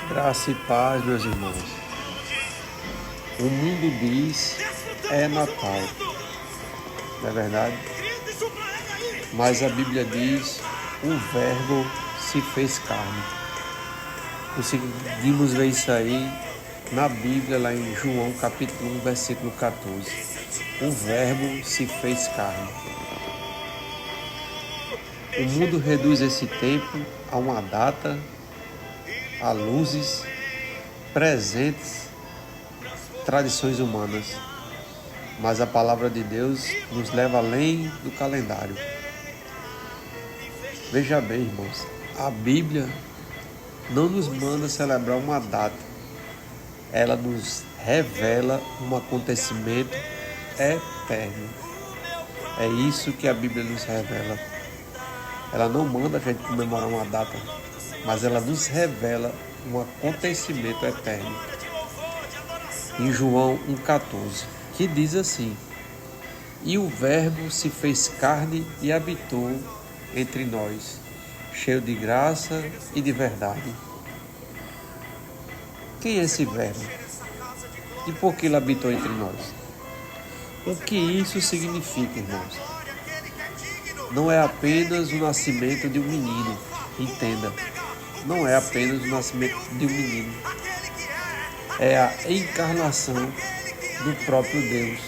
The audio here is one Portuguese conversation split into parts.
Graça e paz, meus irmãos. O mundo diz é Natal, não é verdade? Mas a Bíblia diz o Verbo se fez carne. Conseguimos ver isso aí na Bíblia, lá em João capítulo 1, versículo 14. O Verbo se fez carne. O mundo reduz esse tempo a uma data, a luzes, presentes, tradições humanas. Mas a palavra de Deus nos leva além do calendário. Veja bem, irmãos, a Bíblia não nos manda celebrar uma data. Ela nos revela um acontecimento eterno. É isso que a Bíblia nos revela. Ela não manda a gente comemorar uma data, mas ela nos revela um acontecimento eterno. Em João 1,14, que diz assim: E o Verbo se fez carne e habitou entre nós, cheio de graça e de verdade. Quem é esse Verbo? E por que ele habitou entre nós? O que isso significa, irmãos? Não é apenas o nascimento de um menino, entenda. Não é apenas o nascimento de um menino. É a encarnação do próprio Deus.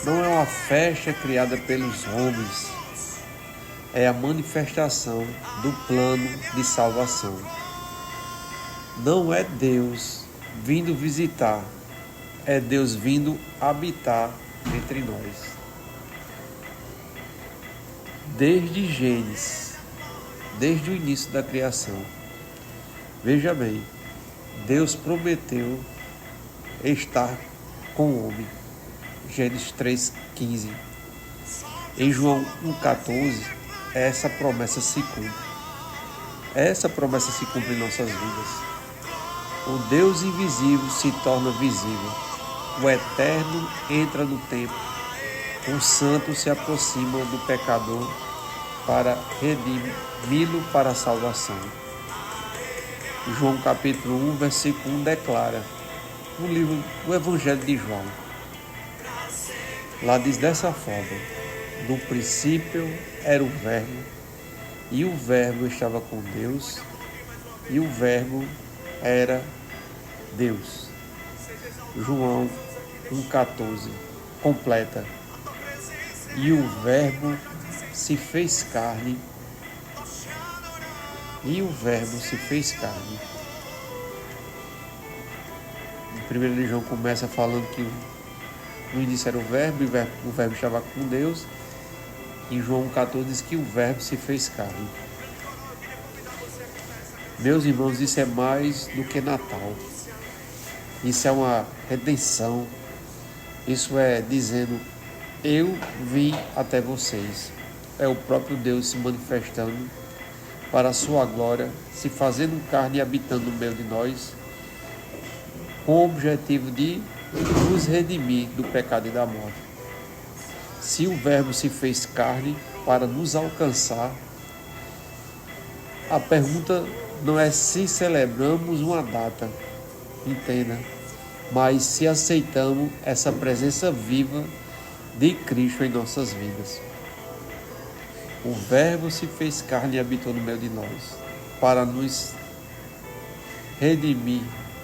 Não é uma festa criada pelos homens. É a manifestação do plano de salvação. Não é Deus vindo visitar, é Deus vindo habitar entre nós. Desde Gênesis, desde o início da criação. Veja bem, Deus prometeu estar com o homem. Gênesis 3,15. Em João 1,14, essa promessa se cumpre. Essa promessa se cumpre em nossas vidas. O Deus invisível se torna visível. O eterno entra no tempo. O santo se aproxima do pecador para redimi-lo para a salvação. João capítulo 1, versículo 1 declara, no livro do Evangelho de João, lá diz dessa forma: No princípio era o Verbo, e o Verbo estava com Deus, e o Verbo era Deus. João 1,14 completa: E o Verbo se fez carne. E o Verbo se fez carne. Em 1 João começa falando que no início era o Verbo, e o Verbo estava com Deus. Em João 1,14 diz que o Verbo se fez carne. Meus irmãos, isso é mais do que Natal. Isso é uma redenção. Isso é dizendo: eu vim até vocês. É o próprio Deus se manifestando para a sua glória, se fazendo carne e habitando no meio de nós, com o objetivo de nos redimir do pecado e da morte. Se o Verbo se fez carne para nos alcançar, a pergunta não é se celebramos uma data, entenda, mas se aceitamos essa presença viva de Cristo em nossas vidas. O Verbo se fez carne e habitou no meio de nós, para nos redimir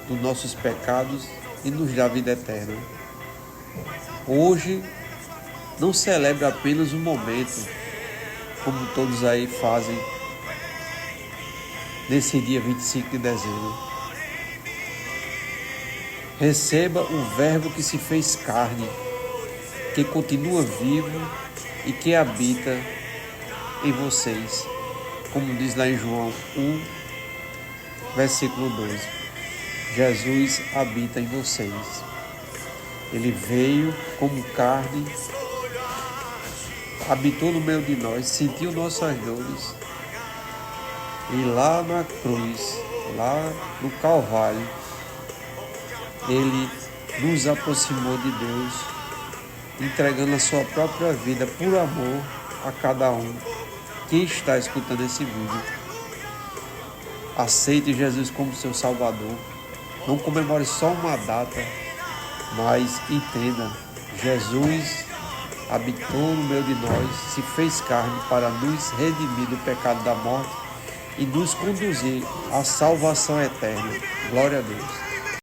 dos nossos pecados e nos dar vida eterna. Hoje, não celebre apenas um momento, como todos aí fazem, nesse dia 25 de dezembro. Receba o Verbo que se fez carne, que continua vivo e que habita em vocês, como diz lá em João 1, versículo 12. Jesus habita em vocês. Ele veio como carne, habitou no meio de nós, sentiu nossas dores, e lá na cruz, lá no Calvário, Ele nos aproximou de Deus, entregando a sua própria vida por amor a cada um que está escutando esse vídeo. Aceite Jesus como seu Salvador. Não comemore só uma data, mas entenda, Jesus habitou no meio de nós, se fez carne para nos redimir do pecado da morte e nos conduzir à salvação eterna. Glória a Deus.